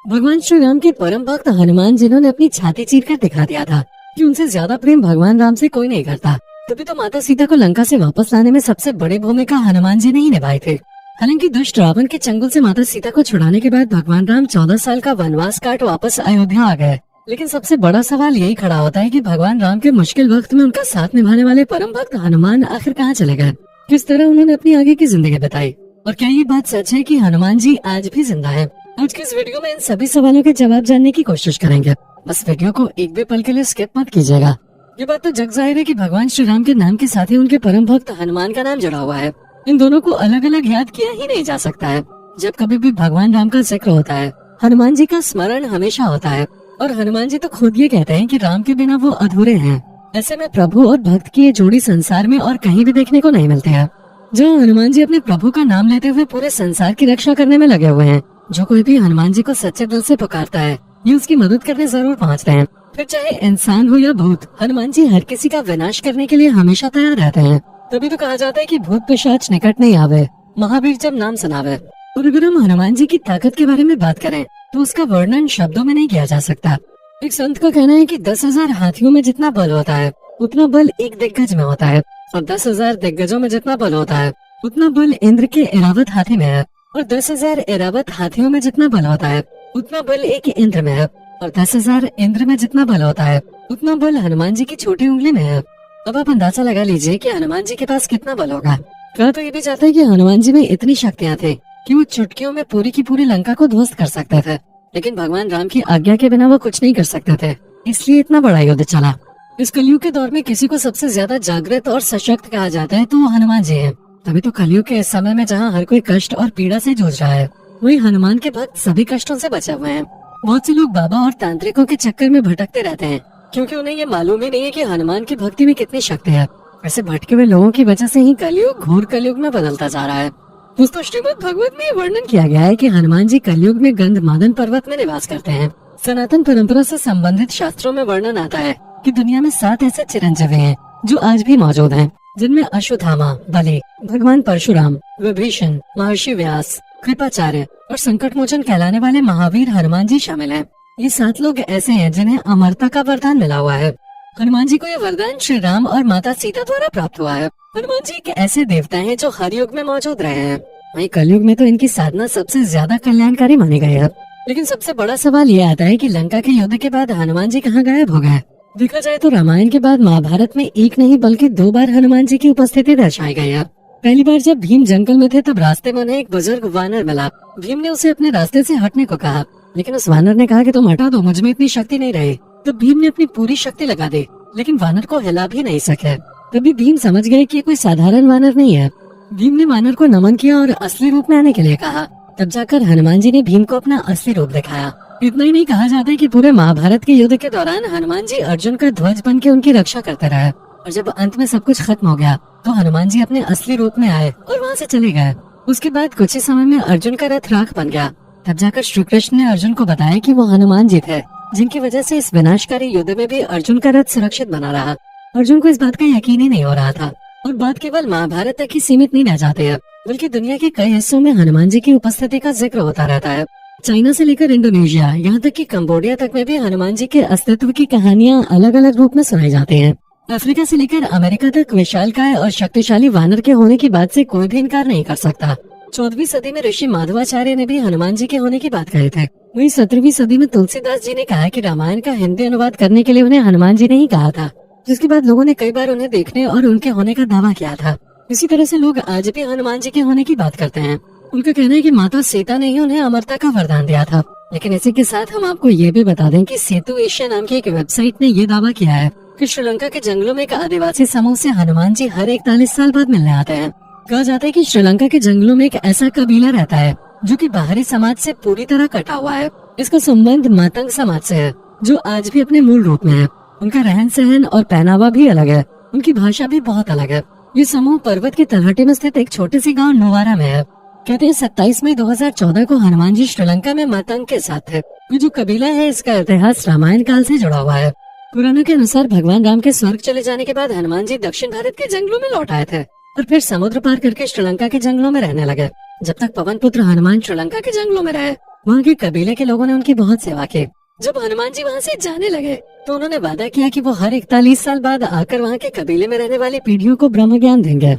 भगवान श्री राम के परम भक्त हनुमान जिन्होंने अपनी छाती चीरकर दिखा दिया था कि उनसे ज्यादा प्रेम भगवान राम से कोई नहीं करता। तभी तो माता सीता को लंका से वापस लाने में सबसे बड़ी भूमिका हनुमान जी ने ही निभाई थी। हालांकि दुष्ट रावण के चंगुल से माता सीता को छुड़ाने के बाद भगवान राम 14 साल का वनवास काट वापस अयोध्या आ गए। लेकिन सबसे बड़ा सवाल यही खड़ा होता है कि भगवान राम के मुश्किल वक्त में उनका साथ निभाने वाले परम भक्त हनुमान आखिर कहाँ चले गए, किस तरह उन्होंने अपनी आगे की जिंदगी बताई, और क्या ये बात सच है कि हनुमान जी आज भी जिंदा है। आज के इस वीडियो में इन सभी सवालों के जवाब जानने की कोशिश करेंगे। बस वीडियो को एक भी पल के लिए स्किप मत कीजिएगा। ये बात तो जग जाहिर है कि भगवान श्री राम के नाम के साथ ही उनके परम भक्त हनुमान का नाम जुड़ा हुआ है। इन दोनों को अलग अलग याद किया ही नहीं जा सकता है। जब कभी भी भगवान राम का जिक्र होता है, हनुमान जी का स्मरण हमेशा होता है। और हनुमान जी तो खुद ये कहते हैं कि राम के बिना वो अधूरे हैं। ऐसे में प्रभु और भक्त की ये जोड़ी संसार में और कहीं भी देखने को नहीं मिलते हैं। जहाँ हनुमान जी अपने प्रभु का नाम लेते हुए पूरे संसार की रक्षा करने में लगे हुए हैं। जो कोई भी हनुमान जी को सच्चे दिल से पुकारता है, ये उसकी मदद करने जरूर पहुँचते हैं। फिर चाहे इंसान हो या भूत, हनुमान जी हर किसी का विनाश करने के लिए हमेशा तैयार रहते हैं। तभी तो कहा जाता है कि भूत पिशाच निकट नहीं आवे, महावीर जब नाम सुनावे। और अगर हम हनुमान जी की ताकत के बारे में बात करें तो उसका वर्णन शब्दों में नहीं किया जा सकता। एक संत का कहना है कि 10,000 हाथियों में जितना बल होता है उतना बल एक दिग्गज में होता है, और 10,000 दिग्गजों में जितना बल होता है उतना बल इंद्र के ऐरावत हाथी में है, और 10,000 ऐरावत हाथियों में जितना बल होता है उतना बल एक इंद्र में है, और 10,000 इंद्र में जितना बल होता है उतना बल हनुमान जी की छोटी उंगली में है। अब आप अंदाजा लगा लीजिए कि हनुमान जी के पास कितना बल होगा। कहा तो ये भी जाता है कि हनुमान जी में इतनी शक्तियाँ थी कि वो चुटकियों में पूरी की पूरी लंका को ध्वस्त कर सकते थे। लेकिन भगवान राम की आज्ञा के बिना वो कुछ नहीं कर सकते थे, इसलिए इतना बड़ा युद्ध चला। इस कलयुग के दौर में किसी को सबसे ज्यादा जागृत और सशक्त कहा जाता है तो वो हनुमान जी हैं। तभी तो कलयुग के इस समय में जहाँ हर कोई कष्ट और पीड़ा से जूझ रहा है, वही हनुमान के भक्त सभी कष्टों से बचे हुए हैं। बहुत से लोग बाबा और तांत्रिकों के चक्कर में भटकते रहते हैं, क्योंकि उन्हें ये मालूम ही नहीं है कि हनुमान की भक्ति में कितनी शक्ति है। ऐसे भटके हुए लोगों की वजह से ही कलयुग घोर कलयुग में बदलता जा रहा है। दोस्तों, श्रीमद् भागवत में ये वर्णन किया गया है कि हनुमान जी कलयुग में गंधमादन पर्वत में निवास करते हैं। सनातन परंपरा से संबंधित शास्त्रों में वर्णन आता है कि दुनिया में 7 ऐसे चिरंजीवी हैं जो आज भी मौजूद हैं, जिनमें अश्वत्थामा, बलि, भगवान परशुराम, विभीषण, महर्षि व्यास, कृपाचार्य और संकट मोचन कहलाने वाले महावीर हनुमान जी शामिल हैं। ये 7 लोग ऐसे हैं जिन्हें अमरता का वरदान मिला हुआ है। हनुमान जी को ये वरदान श्री राम और माता सीता द्वारा प्राप्त हुआ है। हनुमान जी एक ऐसे देवता हैं जो हर युग में मौजूद रहे हैं। वहीं कलयुग में तो इनकी साधना सबसे ज्यादा कल्याणकारी मानी गई है। लेकिन सबसे बड़ा सवाल ये आता है कि लंका के युद्ध के बाद हनुमान जी कहाँ गायब हो गए। देखा जाए तो रामायण के बाद महाभारत में एक नहीं बल्कि 2 बार हनुमान जी की उपस्थिति दर्शाई गई है। पहली बार जब भीम जंगल में थे तब रास्ते में उन्हें एक बुजुर्ग वानर मिला। भीम ने उसे अपने रास्ते से हटने को कहा, लेकिन उस वानर ने कहा कि तुम हटा दो, मुझ में इतनी शक्ति नहीं रही। तब भीम ने अपनी पूरी शक्ति लगा दी, लेकिन वानर को हिला भी नहीं सके। तभी भीम समझ गए कि ये कोई साधारण वानर नहीं है। भीम ने वानर को नमन किया और असली रूप में आने के लिए कहा। तब जाकर हनुमान जी ने भीम को अपना असली रूप दिखाया। इतना ही नहीं, कहा जाता है कि पूरे महाभारत के युद्ध के दौरान हनुमान जी अर्जुन का ध्वज बन के उनकी रक्षा करते रहे, और जब अंत में सब कुछ खत्म हो गया तो हनुमान जी अपने असली रूप में आए और वहाँ से चले गए। उसके बाद कुछ ही समय में अर्जुन का रथ राख बन गया। तब जाकर श्री कृष्ण ने अर्जुन को बताया कि वो हनुमान जी थे, जिनकी वजह से इस विनाशकारी युद्ध में भी अर्जुन का रथ सुरक्षित बना रहा। अर्जुन को इस बात का यकीन ही नहीं हो रहा था, और बात केवल महाभारत तक ही सीमित नहीं रह जाती है, बल्कि दुनिया के कई हिस्सों में हनुमान जी की उपस्थिति का जिक्र होता रहता है। चाइना से लेकर इंडोनेशिया, यहाँ तक कि कंबोडिया तक में भी हनुमान जी के अस्तित्व की कहानियाँ अलग अलग रूप में सुनाई जाती हैं। अफ्रीका से लेकर अमेरिका तक विशालकाय और शक्तिशाली वानर के होने की बात से कोई भी इनकार नहीं कर सकता। 14वीं सदी में ऋषि माधवाचार्य ने भी हनुमान जी के होने की बात कही थे। वहीं 17वीं सदी में तुलसीदास जी ने कहा कि रामायण का हिंदी अनुवाद करने के लिए उन्हें हनुमान जी ने ही कहा था, जिसके बाद लोगों ने कई बार उन्हें देखने और उनके होने का दावा किया था। इसी तरह से लोग आज भी हनुमान जी के होने की बात करते हैं। उनका कहना है कि माता सीता ने ही उन्हें अमरता का वरदान दिया था। लेकिन इसी के साथ हम आपको ये भी बता दें कि सेतु एशिया नाम की एक वेबसाइट ने ये दावा किया है कि श्रीलंका के जंगलों में एक आदिवासी समूह से हनुमान जी हर 41 साल बाद मिलने आते हैं। कहा जाता है कि श्रीलंका के जंगलों में एक ऐसा कबीला रहता है जो कि बाहरी समाज से पूरी तरह कटा हुआ है। इसका संबंध मातंग समाज से है, जो आज भी अपने मूल रूप में है। उनका रहन सहन और पहनावा भी अलग है, उनकी भाषा भी बहुत अलग है। ये समूह पर्वत की तलहटी में स्थित एक छोटे से गांव नोवारा में है। कहते हैं 27 मई 2014 को हनुमान जी श्रीलंका में मातंग के साथ थे। ये जो कबीला है इसका इतिहास रामायण काल से जुड़ा हुआ है। पुराणों के अनुसार भगवान राम के स्वर्ग चले जाने के बाद हनुमान जी दक्षिण भारत के जंगलों में लौट आए थे और फिर समुद्र पार करके श्रीलंका के जंगलों में रहने लगे, जब तक पवन पुत्र हनुमान श्रीलंका के जंगलों में रहे। वहाँ के कबीले के लोगों ने उनकी बहुत सेवा की। जब हनुमान जी वहाँ से जाने लगे तो उन्होंने वादा किया कि वो हर 41 साल बाद आकर वहाँ के कबीले में रहने वाली पीढ़ियों को ब्रह्म ज्ञान देंगे।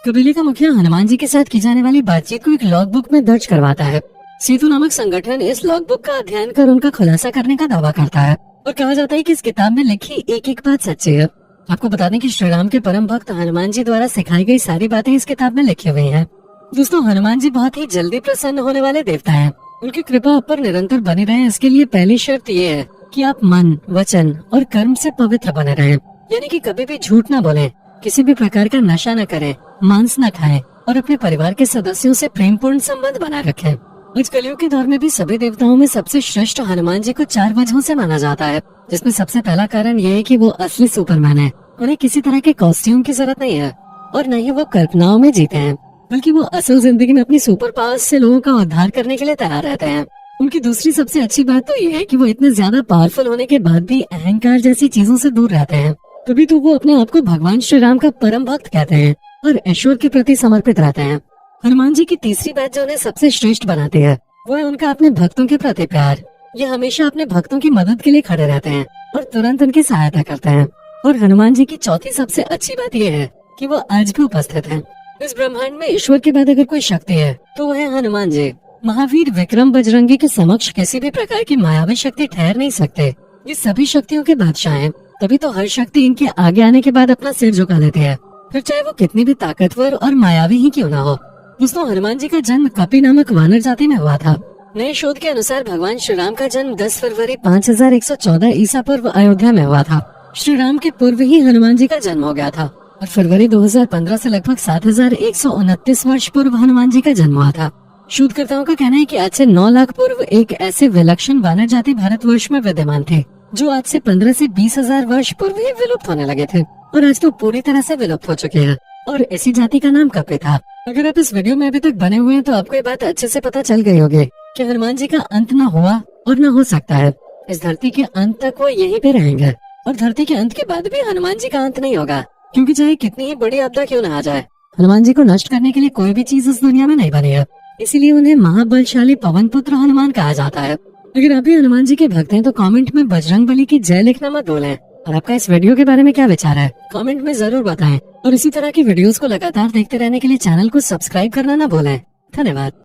कबीले का मुखिया हनुमान जी के साथ की जाने वाली बातचीत को एक लॉग बुक में दर्ज करवाता है। सेतु नामक संगठन इस लॉग बुक का अध्ययन कर उनका खुलासा करने का दावा करता है और कहा जाता है कि इस किताब में लिखी एक एक बात सच्ची है। आपको बता दें कि श्री राम के परम भक्त हनुमान जी द्वारा सिखाई गई सारी बातें इस किताब में लिखी हुई हैं। दोस्तों, हनुमान जी बहुत ही जल्दी प्रसन्न होने वाले देवता हैं। उनकी कृपा आप पर निरंतर बनी रहे, इसके लिए पहली शर्त ये है कि आप मन, वचन और कर्म से पवित्र बने रहें। यानी कि कभी भी झूठ न बोलें, किसी भी प्रकार का नशा न करें, मांस न खाएं और अपने परिवार के सदस्यों से प्रेमपूर्ण संबंध बनाए रखें। इस कलयुग के दौर में भी सभी देवताओं में सबसे श्रेष्ठ हनुमान जी को 4 वजहों से माना जाता है, जिसमें सबसे पहला कारण ये है कि वो असली सुपरमैन है। उन्हें किसी तरह के कॉस्ट्यूम की जरूरत नहीं है और न ही वो कल्पनाओं में जीते हैं, बल्कि वो असल जिंदगी में अपनी सुपर पावर्स से लोगों का उद्धार करने के लिए तैयार रहते हैं। उनकी दूसरी सबसे अच्छी बात तो ये है कि वो इतने ज्यादा पावरफुल होने के बाद भी अहंकार जैसी चीजों से दूर रहते हैं। तभी तो वो अपने आप को भगवान श्री राम का परम भक्त कहते हैं और ईश्वर के प्रति समर्पित रहते हैं। हनुमान जी की तीसरी बात जो उन्हें सबसे श्रेष्ठ बनाती है वो है उनका अपने भक्तों के प्रति प्यार। ये हमेशा अपने भक्तों की मदद के लिए खड़े रहते हैं और तुरंत उनकी सहायता करते हैं। और हनुमान जी की चौथी सबसे अच्छी बात यह है कि वो आज भी उपस्थित हैं। इस ब्रह्मांड में ईश्वर के बाद अगर कोई शक्ति है तो वो है हनुमान जी। महावीर विक्रम बजरंगी के समक्ष किसी भी प्रकार की मायावी शक्ति ठहर नहीं सकते। ये सभी शक्तियों के बादशाह हैं, तभी तो हर शक्ति इनके आगे आने के बाद अपना सिर झुका लेती है, फिर चाहे वो कितनी भी ताकतवर और मायावी ही क्यों ना हो। दोस्तों, हनुमान जी का जन्म कपि नामक वानर जाति में हुआ था। नए शोध के अनुसार भगवान श्री राम का जन्म 10 फरवरी 5114 ईसा पूर्व अयोध्या में हुआ था। श्री राम के पूर्व ही हनुमान जी का जन्म हो गया था और फरवरी 2015 से लगभग 7129 वर्ष पूर्व हनुमान जी का जन्म हुआ था। शोधकर्ताओं का कहना है कि आज से 9 लाख पूर्व एक ऐसे विलक्षण वानर जाति भारतवर्ष में विद्यमान थे जो आज से 15 से 20,000 वर्ष पूर्व ही विलुप्त होने लगे थे और आज तो पूरी तरह से विलुप्त हो चुके हैं और इसी जाति का नाम कपि था। अगर आप इस वीडियो में अभी तक बने हुए हैं तो आपको ये बात अच्छे से पता चल गई होगी कि हनुमान जी का अंत न हुआ और न हो सकता है। इस धरती के अंत तक वो यहीं पे रहेंगे और धरती के अंत के बाद भी हनुमान जी का अंत नहीं होगा, क्योंकि चाहे कितनी ही बड़ी आपदा क्यों न आ जाए, हनुमान जी को नष्ट करने के लिए कोई भी चीज इस दुनिया में नहीं बनी है। इसीलिए उन्हें महाबलशाली पवन पुत्र हनुमान कहा जाता है। अगर आप भी हनुमान जी के भक्त हैं तो कमेंट में बजरंग बली की जय लिखना मत भूलें। और आपका इस वीडियो के बारे में क्या विचार है कमेंट में जरूर बताएं और इसी तरह की वीडियोस को लगातार देखते रहने के लिए चैनल को सब्सक्राइब करना न भूलें। धन्यवाद।